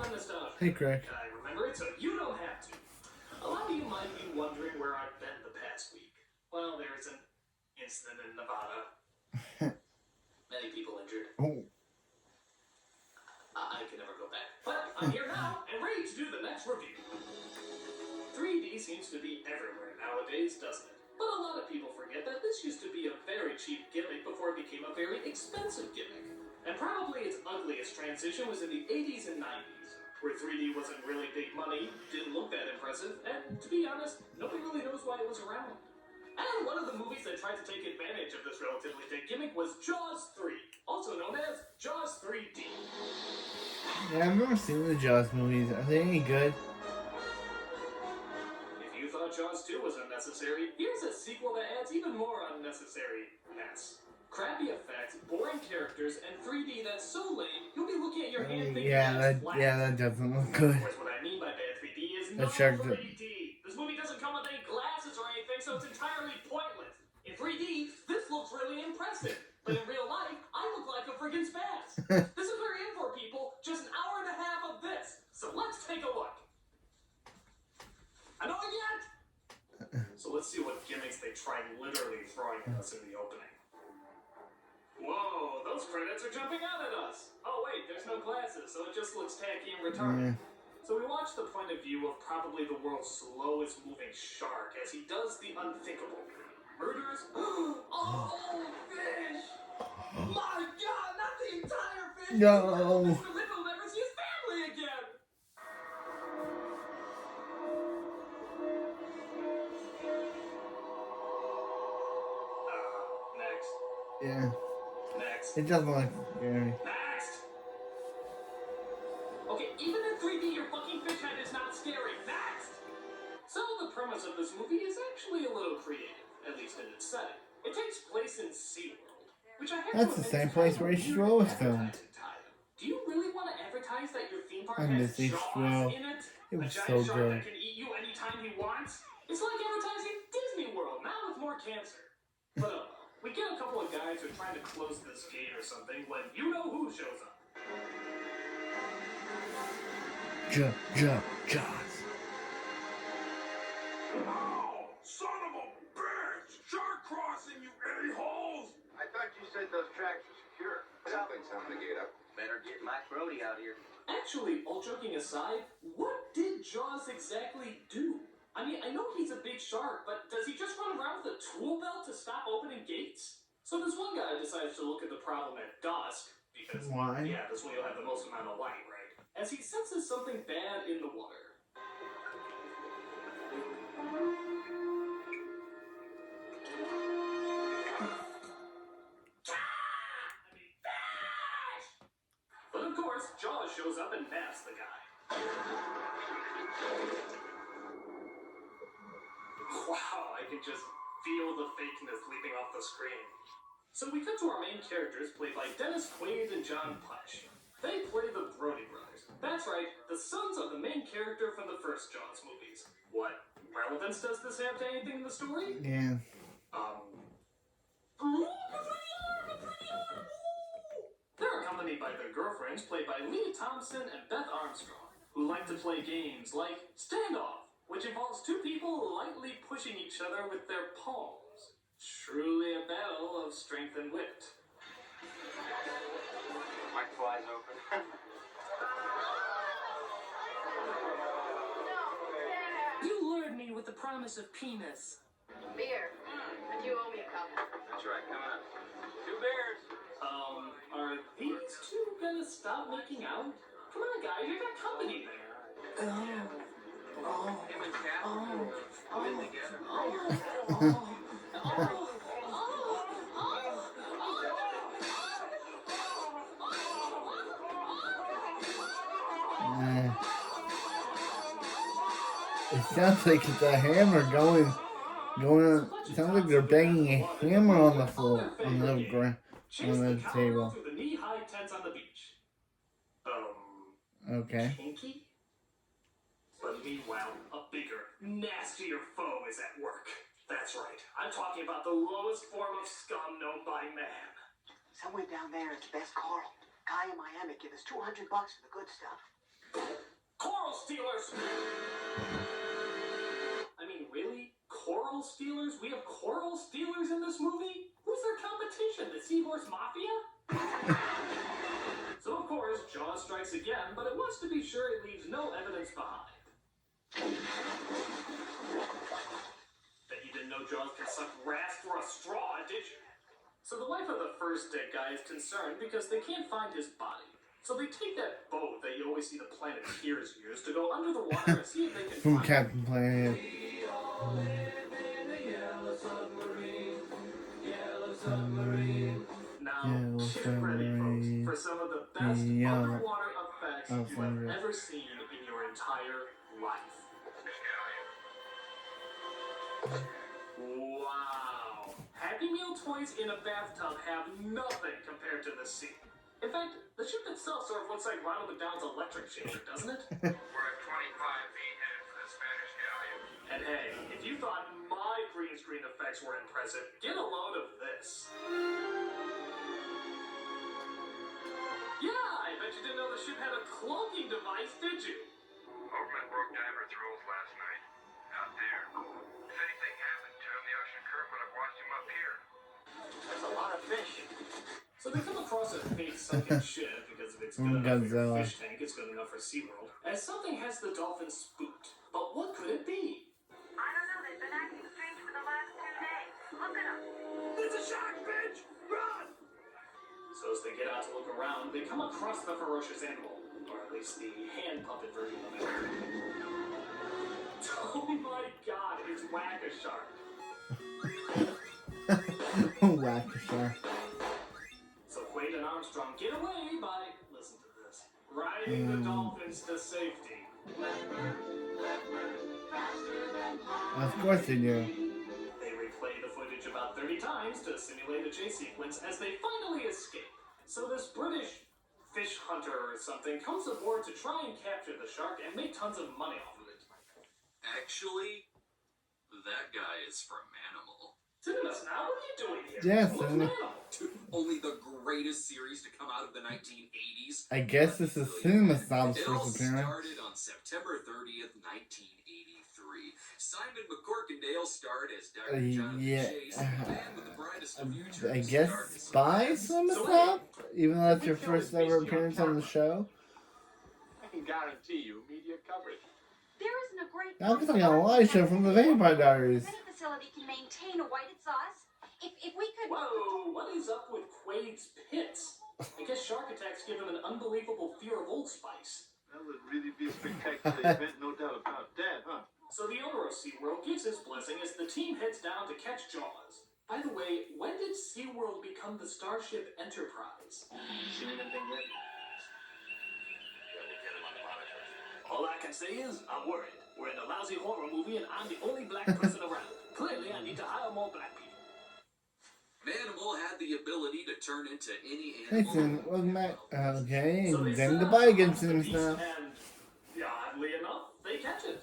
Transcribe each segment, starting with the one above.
run this down. Hey, Craig. I remember it, so you don't have to. A lot of you might be wondering where I've been the past week. Well, there is an incident in Nevada. Many people injured. Oh. I can never go back. But I'm here now and ready to do the next review. 3D seems to be everywhere nowadays, doesn't it? But a lot of people forget that this used to be a very cheap gimmick before it became a very expensive gimmick. And probably its ugliest transition was in the 80s and 90s, where 3D wasn't really big money, didn't look that impressive, and to be honest, nobody really knows why it was around. And one of the movies that tried to take advantage of this relatively big gimmick was Jaws 3, also known as Jaws 3D. Yeah, I've never seen the Jaws movies. Are they any good? If you thought Jaws 2 was unnecessary, here's a sequel that adds even more unnecessary mess. Crappy effects, boring characters, and 3D that's so lame, you'll be looking at your hand thinking that doesn't look good. Of course, what I mean by bad 3D is no That's shark 3D. This movie doesn't come with any glasses or anything, so it's entirely pointless. In 3D, this looks really impressive, but in real life, I look like a friggin' spaz. This is very in for people, just an hour and a half of this. So let's take a look. I know it yet? So let's see what gimmicks they tried literally throwing at us in the opening. Whoa, those credits are jumping out at us. Oh wait, there's no glasses, so it just looks tacky and retarded. So we watch the point of view of probably the world's slowest moving shark as he does the unthinkable. Murders? Oh, fish! My God, not the entire fish! No! Mr. Lip will never see his family again! Next. Yeah. Next. It doesn't look scary. Next! Okay, even in 3D, your fucking fish head is not scary. Next! So the premise of this movie is actually a little creative, at least in its setting. It takes place in SeaWorld, which I have That's the same place where H2O was filmed. Do you really want to advertise that your theme park I has miss Jaws H2O. in it? It was a giant so shark good. that can eat you anytime he wants? It's like advertising Disney World, now with more cancer. But we get a couple of guys who are trying to close this gate or something when you know who shows up. Jaws. Oh, son of a bitch! Shark crossing, you a-holes! I thought you said those tracks were secure. Something's on the gate up. Better get Mike Brody out here. Actually, all joking aside, what did Jaws exactly do? I mean, I know he's a big shark, but does he just run around with a tool belt to stop opening gates? So this one guy decides to look at the problem at dusk, because, Why? yeah, this way you'll have the most amount of light, right? As he senses something bad in the water. But of course, Jaws shows up and nabs the guy. Wow, I can just feel the fakeness leaping off the screen. So we cut to our main characters, played by Dennis Quaid and John Plesh. They play the Brody brothers. That's right, the sons of the main character from the first Jaws movies. What relevance does this have to anything in the story? Yeah. They're accompanied by their girlfriends, played by Leah Thompson and Beth Armstrong, who like to play games like Standoff, which involves two people lightly pushing each other with their palms. Truly a battle of strength and wit. Mike flies open. You lured me with the promise of penis. Beer. And you owe me a couple. That's right, coming up. 2 beers. Are these two gonna stop making out? Come on, guys, you got company there. Him and Catherine come in together. It sounds like it's a hammer going on. It sounds like they're banging a hammer on the floor, on the ground, on the table. Through the knee-high tents on the beach. Okay. Kinky? But meanwhile, a bigger, nastier foe is at work. That's right. I'm talking about the lowest form of scum known by man. Somewhere down there is the best coral. Guy in Miami give us $200 for the good stuff. Coral stealers! I mean, really? Coral stealers? We have coral stealers in this movie? Who's their competition? The Seahorse Mafia? So, of course, Jaws strikes again, but it wants to be sure it leaves no evidence behind. Bet you didn't know Jaws can suck grass through a straw, did you? So the wife of the first dead guy is concerned because they can't find his body. So they take that boat that you always see the Planeteers use to go under the water and see if they can From find Captain Planet. Now, get ready, folks, for some of the best underwater effects you have ever seen in your entire life. Wow! Happy Meal toys in a bathtub have nothing compared to this scene. In fact, the ship itself sort of looks like Ronald McDonald's electric chair, doesn't it? We're at 25 feet headed for the Spanish galleon. And hey, if you thought my green screen effects were impressive, get a load of this. Yeah, I bet you didn't know the ship had a cloaking device, did you? Overman broke divers' rules last night. Out there. If anything happened to him, the ocean current would have washed him up here. That's a lot of fish. So they come across a fake sunken ship because if it's good enough for your fish tank, it's good enough for SeaWorld. As something has the dolphins spooked. But what could it be? I don't know. They've been acting strange for the last 2 days. Look at them. It's a shark, bitch! Run! So as they get out to look around, they come across the ferocious animal. Or at least the hand puppet version of it. Oh my god, it's Whack-A-Shark. Whack-A-Shark. So Quaid and Armstrong get away by, listen to this, riding the dolphins to safety. Of course they do. They replay the footage about 30 times to simulate a chase sequence as they finally escape. So this British fish hunter or something comes aboard to try and capture the shark and make tons of money off of it. Actually, that guy is from Animal. Cinemas now, what are you doing here? Yes, What's Cinema. Animal? Only the greatest series to come out of the 1980s. I guess this is Cinema Snob's It all first appearance. started on September 30th, 1983. Simon McCorkindale starred as Dr. Jonathan yeah, Chase, the man with the brightest of futures. I guess by Cinema Snob? Even though that's your first ever appearance on the show? I can guarantee you media coverage. There isn't a great. Now I'm on Elisha from the Vampire Diaries. Any facility can maintain a whited sauce. If we could. Whoa, what is up with Quaid's pits? I guess shark attacks give him an unbelievable fear of Old Spice. That would really be a spectacular event, no doubt about that, huh? So the owner of SeaWorld gives his blessing as the team heads down to catch Jaws. By the way, when did SeaWorld become the Starship Enterprise? Seen anything yet? All I can say is, I'm worried. We're in a lousy horror movie and I'm the only black person around. Clearly, I need to hire more black people. Manimal had the ability to turn into any Hey, animal. Cinema, welcome back. Okay, So and they then set goodbye out again, on the Cinema beach Snob. and, yeah, oddly enough, they catch it.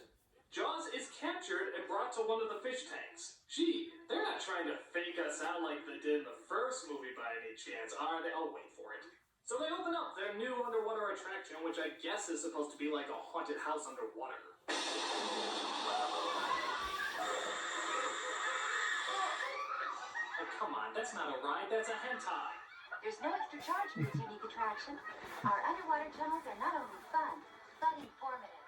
Jaws is captured and brought to one of the fish tanks. Gee, they're not trying to fake us out like they did in the first movie by any chance, are they? Oh, wait for it. So they open up their new underwater attraction, which I guess is supposed to be like a haunted house underwater. Oh, come on, that's not a ride, that's a hentai. There's no extra charge for this unique attraction. Our underwater tunnels are not only fun, but informative.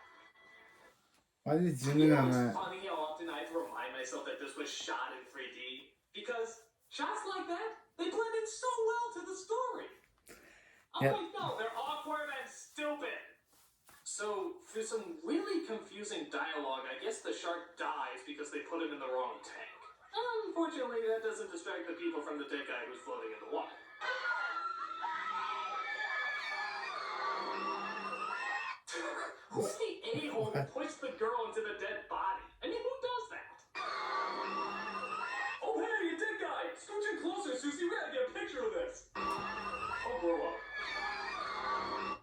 Why did you zoom in on It's that? funny how often I have to remind myself that this was shot in 3D. Because shots like that, they blend in so well to the story. Oh Yep. wait, no, they're awkward and stupid. So, through some really confusing dialogue, I guess the shark dies because they put it in the wrong tank. Unfortunately, that doesn't distract the people from the dead guy who's floating in the water. Who's the a-hole who pushed the girl into the dead body? I mean, who does that? Oh, hey, you dead guy! Scooch in closer, Susie. We gotta get a picture of this. Oh, grow up.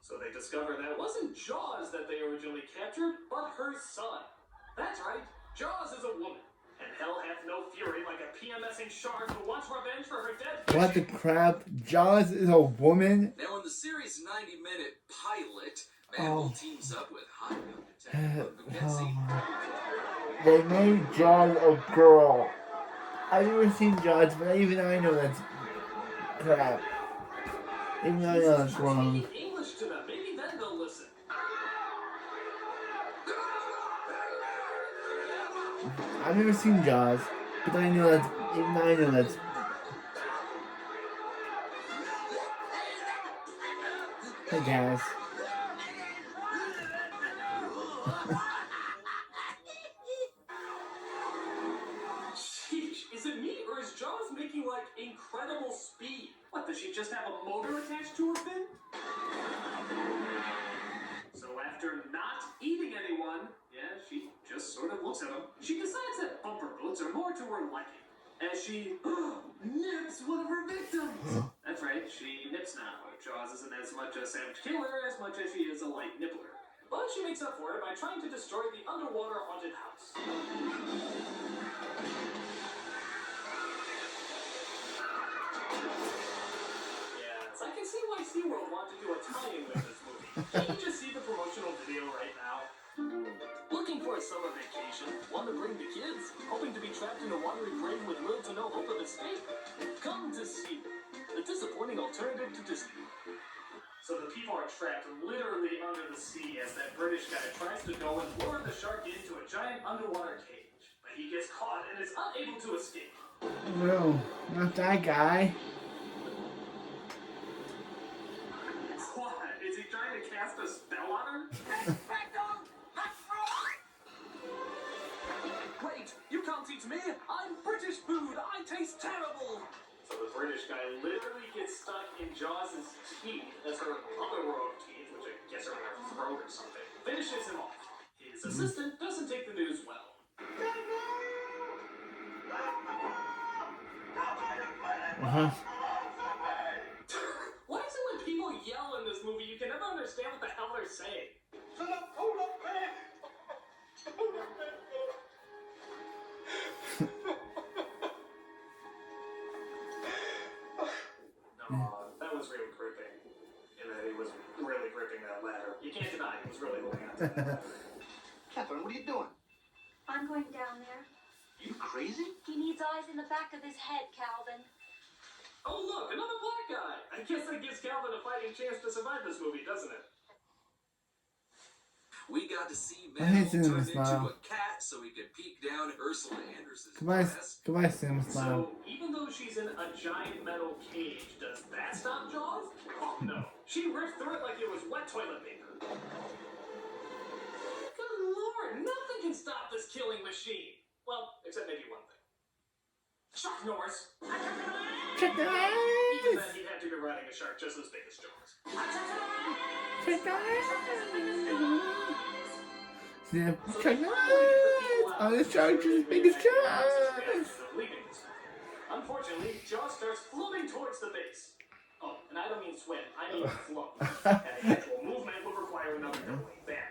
So they discover that it wasn't Jaws that they originally captured, but her son. That's right, Jaws is a woman. And hell hath no fury like a PMSing shark who wants revenge for her dead fish. What the crap? Jaws is a woman? Now, in the series' 90-minute pilot, Manhole Oh. teams up with hot young detective Mackenzie. They made Jaws a girl. I've never seen Jaws, but even I know that's crap. Even I know that's Try wrong. speaking English to them. Maybe then they'll listen. I've never seen Jaws, but I know that's even I know that's. Hey guys. Sheesh, is it me or is Jaws making like incredible speed? What, does she just have a motor attached to her fin? So after not eating anyone, yeah, she just sort of looks at them. She decides that bumper boats are more to her liking. As she nips one of her victims. That's right, she nips now. Jaws isn't as much a savage killer as much as she is a light nibbler. But she makes up for it by trying to destroy the underwater haunted house. Yes, I can see why SeaWorld wanted to do a tie-in with this movie. Can't you just see the promotional video right now? Looking for a summer vacation? Want to bring the kids? Hoping to be trapped in a watery grave with little to no hope of escape? Come to SeaWorld, the disappointing alternative to Disney. So the people are trapped literally under the sea as that British guy tries to go and lure the shark into a giant underwater cage. But he gets caught and is unable to escape. No, not that guy. What? Is he trying to cast a spell on her? Wait, you can't teach me. I'm British food. I taste terrible. So the British guy literally gets stuck in Jaws' teeth as her other row of teeth, which I guess are in her throat or something, finishes him off. His assistant doesn't take the news well. Why is it when people yell in this movie, you can never understand what the hell they're saying? No, that was really gripping. In that he was really gripping that ladder. You can't deny he was really holding on to that ladder. Catherine, what are you doing? I'm going down there. You crazy? He needs eyes in the back of his head, Calvin. Oh look, another black guy! I guess that gives Calvin a fighting chance to survive this movie, doesn't it? We got to see I hate Manhole seeing turned this into now. a cat so he could peek down Ursula Anderson's Goodbye, breast. goodbye, Sam Smile. So, even though she's in a giant metal cage, does that stop Jaws? Oh no. She ripped through it like it was wet toilet paper. Good lord, nothing can stop this killing machine. Well, except maybe one thing. Chuck Norris. Check the Even eyes! then, he'd have to be riding a shark just as big as Jaws. Check the eyes! Snap, check the eyes! On the shark just as big as Jaws! Unfortunately, Jaws starts floating towards the base. Oh, and I don't mean swim, I mean float. And the actual movement would require another doubling battery.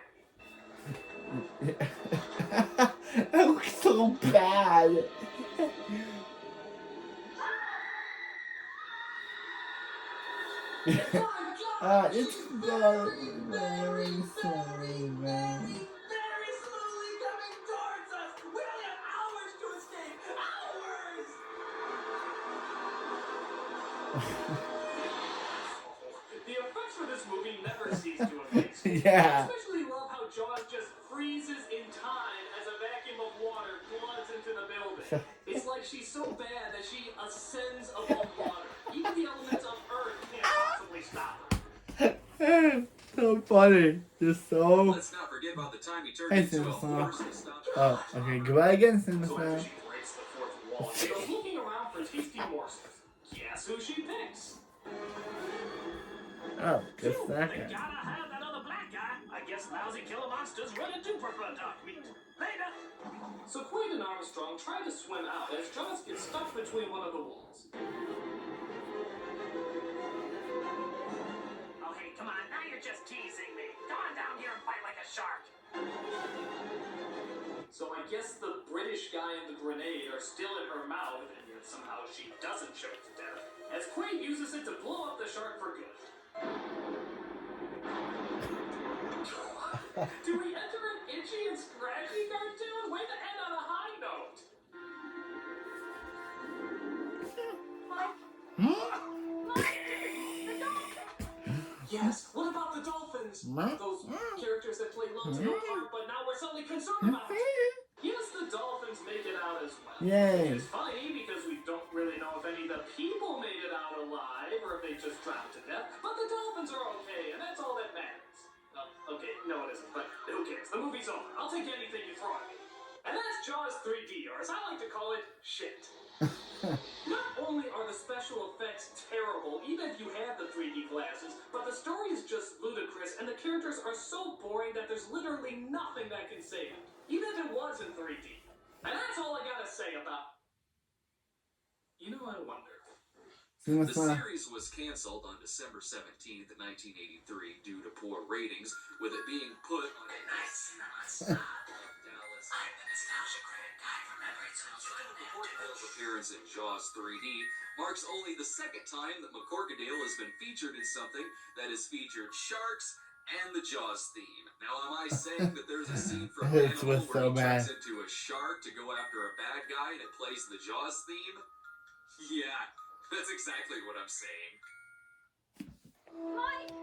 That looks so bad. It's very sorry, man. Very slowly coming towards us! We only have hours to escape! Hours! The effects for this movie never cease to amaze me. Yeah. I especially love how Jaws just freezes in time as a vacuum of water floods into the building. It's like she's so bad that she ascends above water. Even the elements of Earth can't possibly stop her. So funny. Just so. Let's not forget about the time he turned Hey, into a Simba. horse and stopped. Oh, okay. Goodbye again, Simba. So after she breaks the fourth wall, she goes looking around for tasty morsels. Guess who she picks? Oh, guess that They guy. gotta have that other black guy. I guess lousy killer monsters really do prefer dark meat. Later. So Quaid and Armstrong try to swim out as Jaws gets stuck between one of the walls. Oh hey, come on, now you're just teasing me. Come on down here and fight like a shark. So I guess the British guy and the grenade are still in her mouth, and yet somehow she doesn't choke to death, as Quaid uses it to blow up the shark for good. Do we enter an itchy and scratchy cartoon? Way to end on a high note. Yes, what about the dolphins? Those characters that play low-to-no part, but now we're suddenly concerned about. Yes, the dolphins make it out as well. Yay. It's funny because we don't really know if any of the people made it out alive or if they just drowned to death. But the dolphins are okay, and that's all that matters. Okay, no it isn't, but who cares? The movie's over. I'll take anything you throw at me. And that's Jaws 3D, or as I like to call it, shit. Not only are the special effects terrible, even if you have the 3D glasses, but the story is just ludicrous, and the characters are so boring that there's literally nothing that can save it, even if it was in 3D. And that's all I gotta say about... You know, I wonder... The series was canceled on December 17th, 1983 due to poor ratings, with it being put on a Dallas. McCorkindale's appearance in Jaws 3D marks only the second time that McCorkindale has been featured in something that has featured sharks and the Jaws theme. Now, am I saying that there's a scene from It Animal was where so he turns bad. into a shark to go after a bad guy and it plays the Jaws theme? Yeah, that's exactly what I'm saying. Mike!